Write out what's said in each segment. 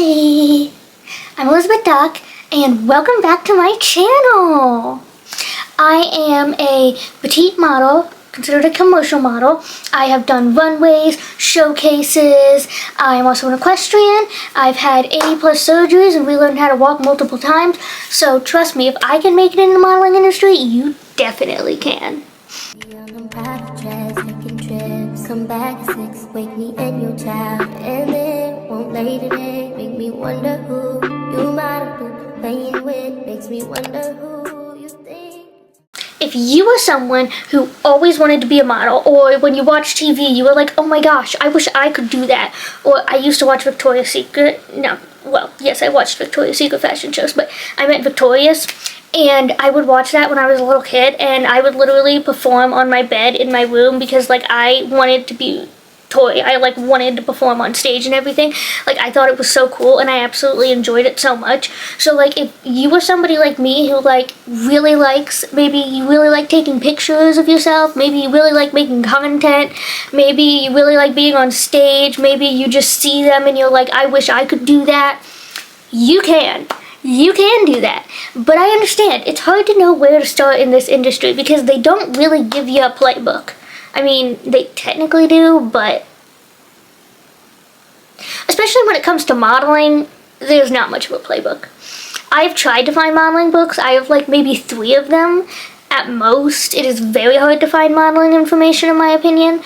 Hi, I'm Elizabeth Duck, and welcome back to my channel. I am a petite model, considered a commercial model. I have done runways, showcases. I'm also an equestrian. I've had 80+ surgeries and relearned how to walk multiple times. So trust me, if I can make it in the modeling industry, you definitely can. Come back at 6, wake me in your child, and then won't lay today. Make me wonder who you might have been playing with. Makes me wonder who you think. If you were someone who always wanted to be a model, or when you watch TV you were like, oh my gosh, I wish I could do that, or I used to watch Victoria's Secret, yes, I watched Victoria's Secret fashion shows, but I meant Victoria's. And I would watch that when I was a little kid, and I would literally perform on my bed in my room because, like, I wanted to be toy. I, like, wanted to perform on stage and everything. Like, I thought it was so cool, and I absolutely enjoyed it so much. So, like, if you were somebody like me who, like, really likes, maybe you really like taking pictures of yourself, maybe you really like making content, maybe you really like being on stage, maybe you just see them and you're like, I wish I could do that, you can. You can do that, but I understand it's hard to know where to start in this industry because they don't really give you a playbook. I mean, they technically do, but especially when it comes to modeling, there's not much of a playbook. I've tried to find modeling books. I have like maybe 3 of them at most. It is very hard to find modeling information in my opinion.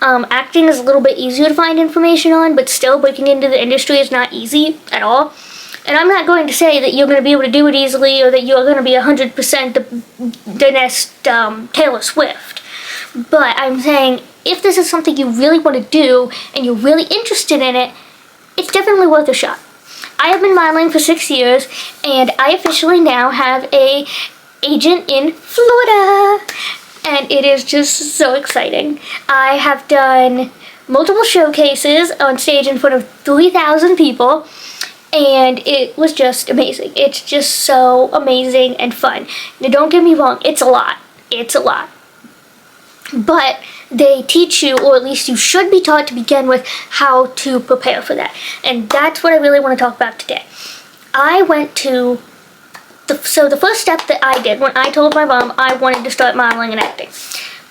Acting is a little bit easier to find information on, but still breaking into the industry is not easy at all. And I'm not going to say that you're going to be able to do it easily or that you're going to be 100% the next Taylor Swift. But I'm saying if this is something you really want to do and you're really interested in it, it's definitely worth a shot. I have been modeling for 6 years, and I officially now have an agent in Florida. And it is just so exciting. I have done multiple showcases on stage in front of 3,000 people. And it was just amazing. It's just so amazing and fun. Now don't get me wrong, it's a lot. It's a lot. But they teach you, or at least you should be taught to begin with, how to prepare for that. And that's what I really want to talk about today. I went to, the first step that I did when I told my mom I wanted to start modeling and acting.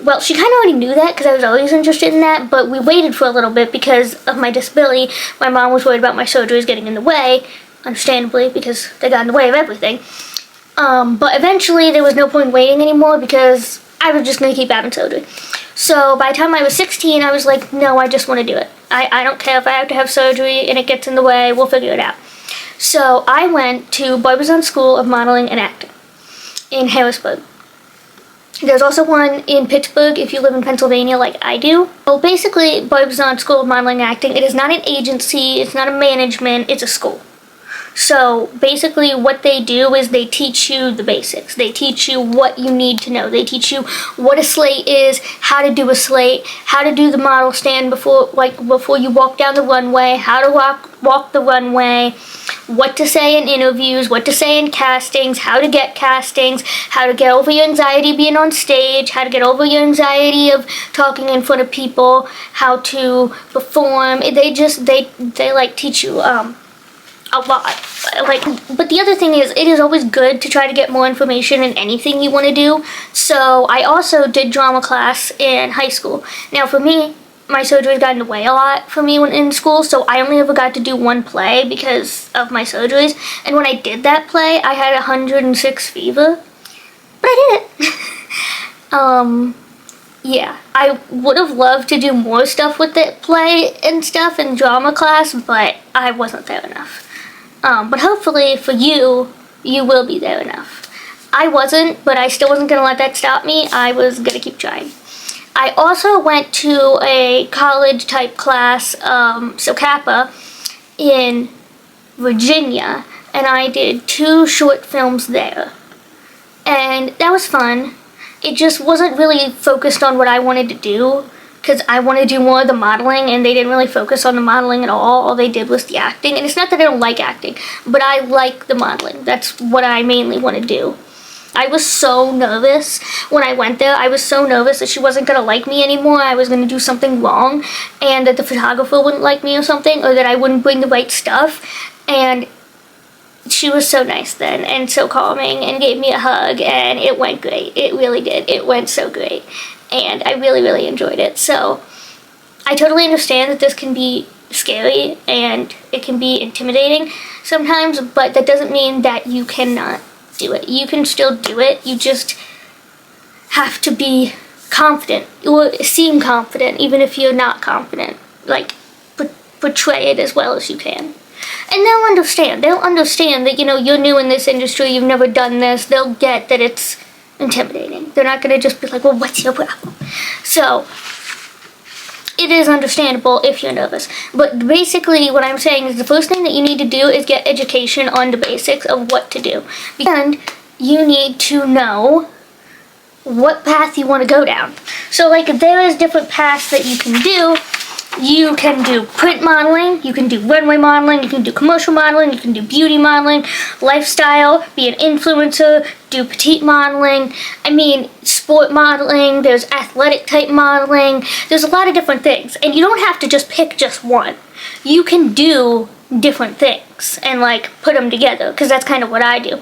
Well, she kind of already knew that because I was always interested in that, but we waited for a little bit because of my disability. My mom was worried about my surgeries getting in the way, understandably, because they got in the way of everything. But eventually there was no point waiting anymore because I was just going to keep having surgery. So by the time I was 16, I was like, no, I just want to do it. I don't care if I have to have surgery and it gets in the way, we'll figure it out. So I went to Barbizon School of Modeling and Acting in Harrisburg. There's also one in Pittsburgh if you live in Pennsylvania like I do. Well, basically, Barbizon School of Modeling and Acting, it is not an agency, it's not a management, it's a school. So basically what they do is they teach you the basics. They teach you what you need to know. They teach you what a slate is, how to do a slate, how to do the model stand before you walk down the runway, how to walk the runway, what to say in interviews, what to say in castings, how to get castings, how to get over your anxiety being on stage, how to get over your anxiety of talking in front of people, how to perform. They like teach you a lot. But the other thing is, it is always good to try to get more information in anything you want to do. So I also did drama class in high school. Now for me, my surgeries got in the way a lot for me when in school, so I only ever got to do one play because of my surgeries. And when I did that play, I had 106 fever. But I did it. Yeah, I would have loved to do more stuff with the play and stuff in drama class, but I wasn't there enough. But hopefully for you, you will be there enough. I wasn't, but I still wasn't going to let that stop me. I was going to keep trying. I also went to a college type class, SoCapa, in Virginia, and I did 2 short films there. And that was fun. It just wasn't really focused on what I wanted to do, because I want to do more of the modeling, and they didn't really focus on the modeling at all. All they did was the acting, and it's not that I don't like acting, but I like the modeling. That's what I mainly want to do. I was so nervous when I went there. I was so nervous that she wasn't going to like me anymore. I was going to do something wrong and that the photographer wouldn't like me or something, or that I wouldn't bring the right stuff. And she was so nice then and so calming and gave me a hug, and it went great. It really did. It went so great. And I really, really enjoyed it. So I totally understand that this can be scary and it can be intimidating sometimes, but that doesn't mean that you cannot do it. You can still do it. You just have to be confident or seem confident even if you're not confident. Like, portray it as well as you can. And they'll understand. They'll understand that, you're new in this industry, you've never done this. They'll get that it's intimidating. They're not going to just be like, well, what's your problem? So it is understandable if you're nervous. But basically what I'm saying is the first thing that you need to do is get education on the basics of what to do. And you need to know what path you want to go down. So there is different paths that you can do. You can do print modeling, you can do runway modeling, you can do commercial modeling, you can do beauty modeling, lifestyle, be an influencer, do petite modeling, sport modeling, there's athletic type modeling, there's a lot of different things. And you don't have to just pick just one. You can do different things and put them together, because that's kind of what I do.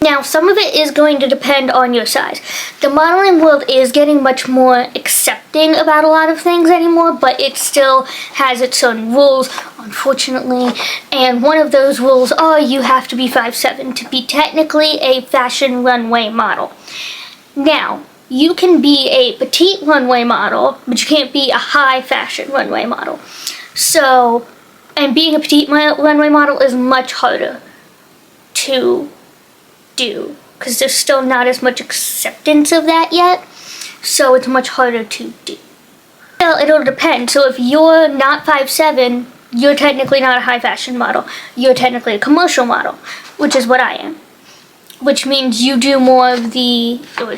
Now, some of it is going to depend on your size. The modeling world is getting much more accepting about a lot of things anymore, but it still has its own rules, unfortunately. And one of those rules are you have to be 5'7" to be technically a fashion runway model. Now, you can be a petite runway model, but you can't be a high fashion runway model. So, and being a petite runway model is much harder to do, because there's still not as much acceptance of that yet, so it's much harder to do. Well, it'll depend. So if you're not 5'7", you're technically not a high fashion model. You're technically a commercial model, which is what I am. Which means you do more of the, or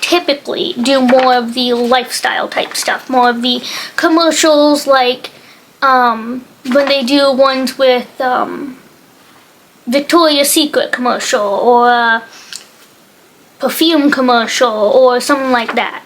typically do more of the lifestyle type stuff, more of the commercials, when they do ones with Victoria's Secret commercial or a perfume commercial or something like that.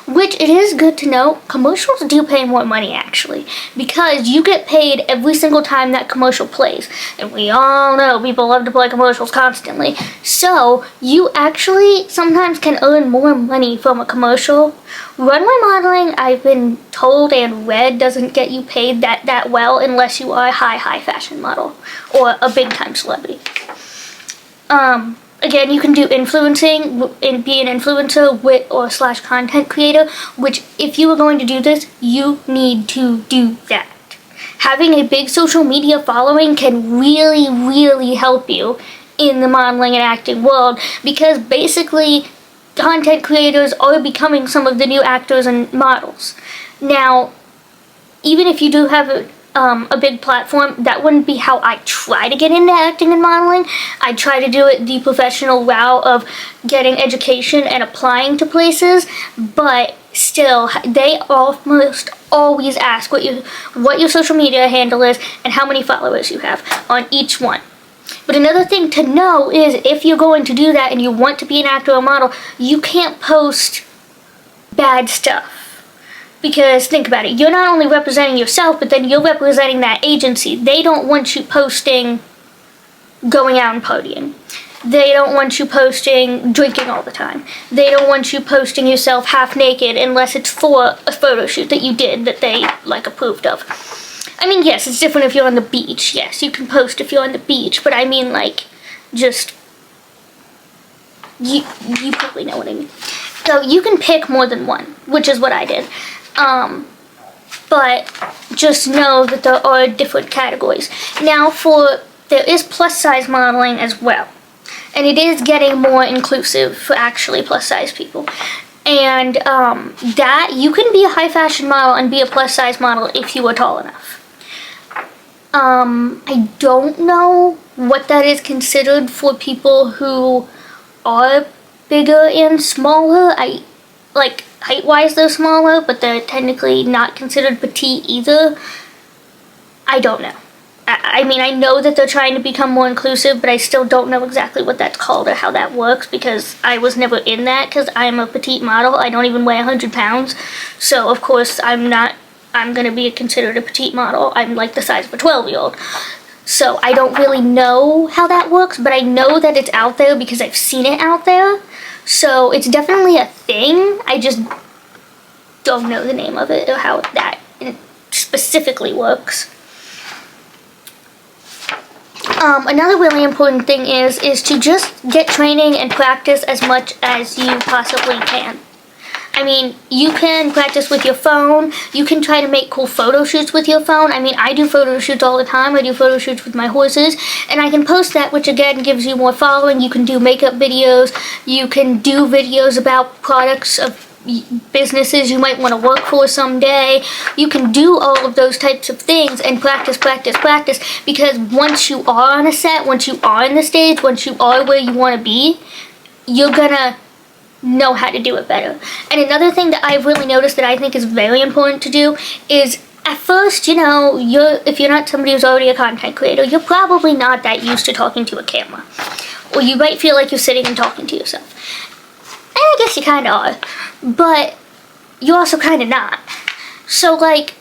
Which, it is good to know, commercials do pay more money actually, because you get paid every single time that commercial plays. And we all know people love to play commercials constantly. So you actually sometimes can earn more money from a commercial. Runway modeling, I've been told and read, doesn't get you paid that well unless you are a high fashion model or a big time celebrity. Again, you can do influencing and be an influencer / content creator, which if you are going to do this, you need to do that. Having a big social media following can really, really help you in the modeling and acting world, because basically content creators are becoming some of the new actors and models. Now, even if you do have a big platform, that wouldn't be how I try to get into acting and modeling. I try to do it the professional route of getting education and applying to places, but still, they almost always ask what your social media handle is and how many followers you have on each one. But another thing to know is if you're going to do that and you want to be an actor or model, you can't post bad stuff. Because think about it, you're not only representing yourself, but then you're representing that agency. They don't want you posting going out and partying. They don't want you posting drinking all the time. They don't want you posting yourself half naked unless it's for a photo shoot that you did that they approved of. Yes, it's different if you're on the beach. Yes, you can post if you're on the beach, but just, you probably know what I mean. So you can pick more than one, which is what I did. But just know that there are different categories. Now there is plus size modeling as well. And it is getting more inclusive for actually plus size people. And that, you can be a high fashion model and be a plus size model if you are tall enough. I don't know what that is considered for people who are bigger and smaller. Height-wise they're smaller, but they're technically not considered petite either. I don't know. I mean, I know that they're trying to become more inclusive, but I still don't know exactly what that's called or how that works, because I was never in that, because I'm a petite model. I don't even weigh 100 pounds. So, of course, I'm going to be considered a petite model. I'm like the size of a 12-year-old. So I don't really know how that works, but I know that it's out there because I've seen it out there. So it's definitely a thing. I just don't know the name of it or how that specifically works. Another really important thing is to just get training and practice as much as you possibly can. I mean, you can practice with your phone. You can try to make cool photo shoots with your phone. I mean, I do photo shoots all the time. I do photo shoots with my horses, and I can post that, which again gives you more following. You can do makeup videos. You can do videos about products of businesses you might want to work for someday. You can do all of those types of things and practice, because once you are on a set, once you are on the stage, once you are where you want to be, you're gonna know how to do it better. And another thing that I've really noticed that I think is very important to do is, at first, you know, if you're not somebody who's already a content creator, you're probably not that used to talking to a camera. Or you might feel like you're sitting and talking to yourself. And I guess you kind of are, but you also kind of not. So, like,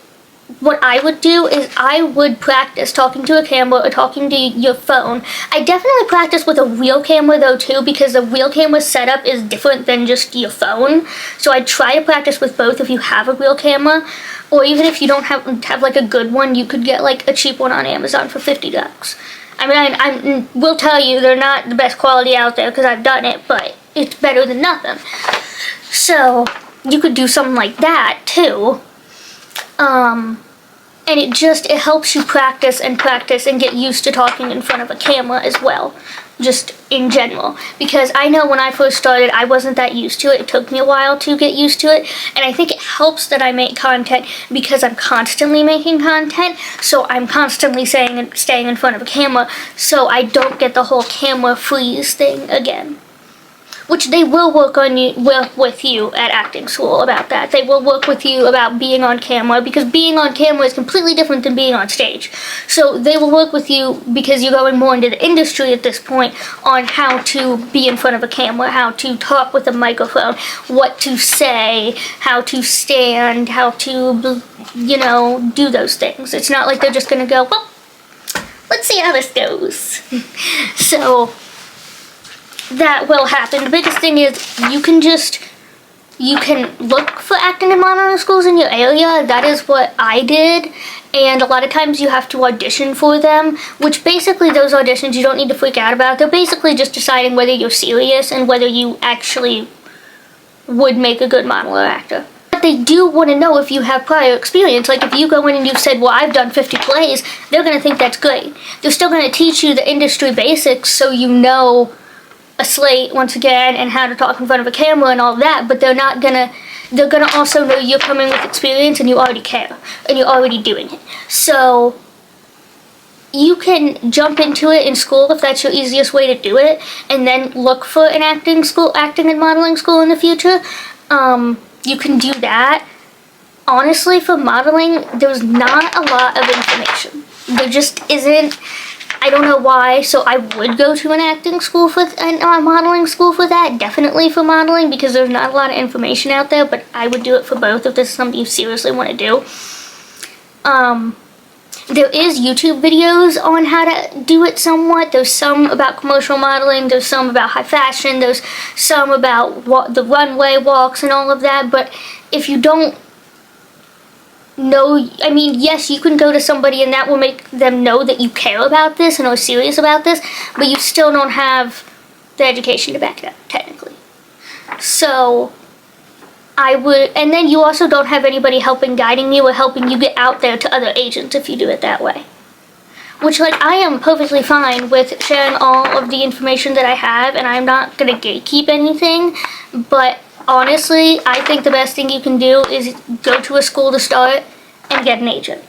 what I would do is I would practice talking to a camera or talking to your phone. I definitely practice with a real camera though too, because the real camera setup is different than just your phone. So I try to practice with both if you have a real camera, or even if you don't have like a good one, you could get like a cheap one on Amazon for $50. I mean, I will tell you they're not the best quality out there because I've done it, but it's better than nothing. So you could do something like that too. And it helps you practice and get used to talking in front of a camera as well, just in general. Because I know when I first started, I wasn't that used to it. It took me a while to get used to it, and I think it helps that I make content because I'm constantly making content, so I'm constantly staying in front of a camera, so I don't get the whole camera freeze thing again. Which they will work with you at acting school about that. They will work with you about being on camera, because being on camera is completely different than being on stage. So they will work with you, because you're going more into the industry at this point, on how to be in front of a camera, how to talk with a microphone, what to say, how to stand, how to, you know, do those things. It's not like they're just gonna go, well, let's see how this goes. So that will happen. The biggest thing is you can look for acting and modeling schools in your area. That is what I did, and a lot of times you have to audition for them, which basically those auditions you don't need to freak out about. They're basically just deciding whether you're serious and whether you actually would make a good model or actor. But they do want to know if you have prior experience. Like if you go in and you've said, well, I've done 50 plays, they're going to think that's great. They're still going to teach you the industry basics so you know a slate once again and how to talk in front of a camera and all that, but they're gonna also know you're coming with experience and you already care and you're already doing it. So you can jump into it in school if that's your easiest way to do it, and then look for an acting and modeling school in the future. You can do that. Honestly, for modeling, there's not a lot of information. There just isn't. I don't know why, so I would go to an acting school and a modeling school for that, definitely for modeling, because there's not a lot of information out there, but I would do it for both if this is something you seriously want to do. There is YouTube videos on how to do it somewhat. There's some about commercial modeling, there's some about high fashion, there's some about the runway walks and all of that, but if you don't know, I mean, yes, you can go to somebody and that will make them know that you care about this and are serious about this, but you still don't have the education to back it up, technically. So and then you also don't have anybody guiding you or helping you get out there to other agents if you do it that way. Which, like, I am perfectly fine with sharing all of the information that I have, and I'm not gonna gatekeep anything, but honestly, I think the best thing you can do is go to a school to start and get an agent.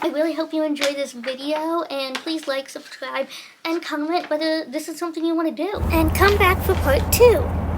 I really hope you enjoyed this video, and please like, subscribe, and comment whether this is something you want to do. And come back for part 2.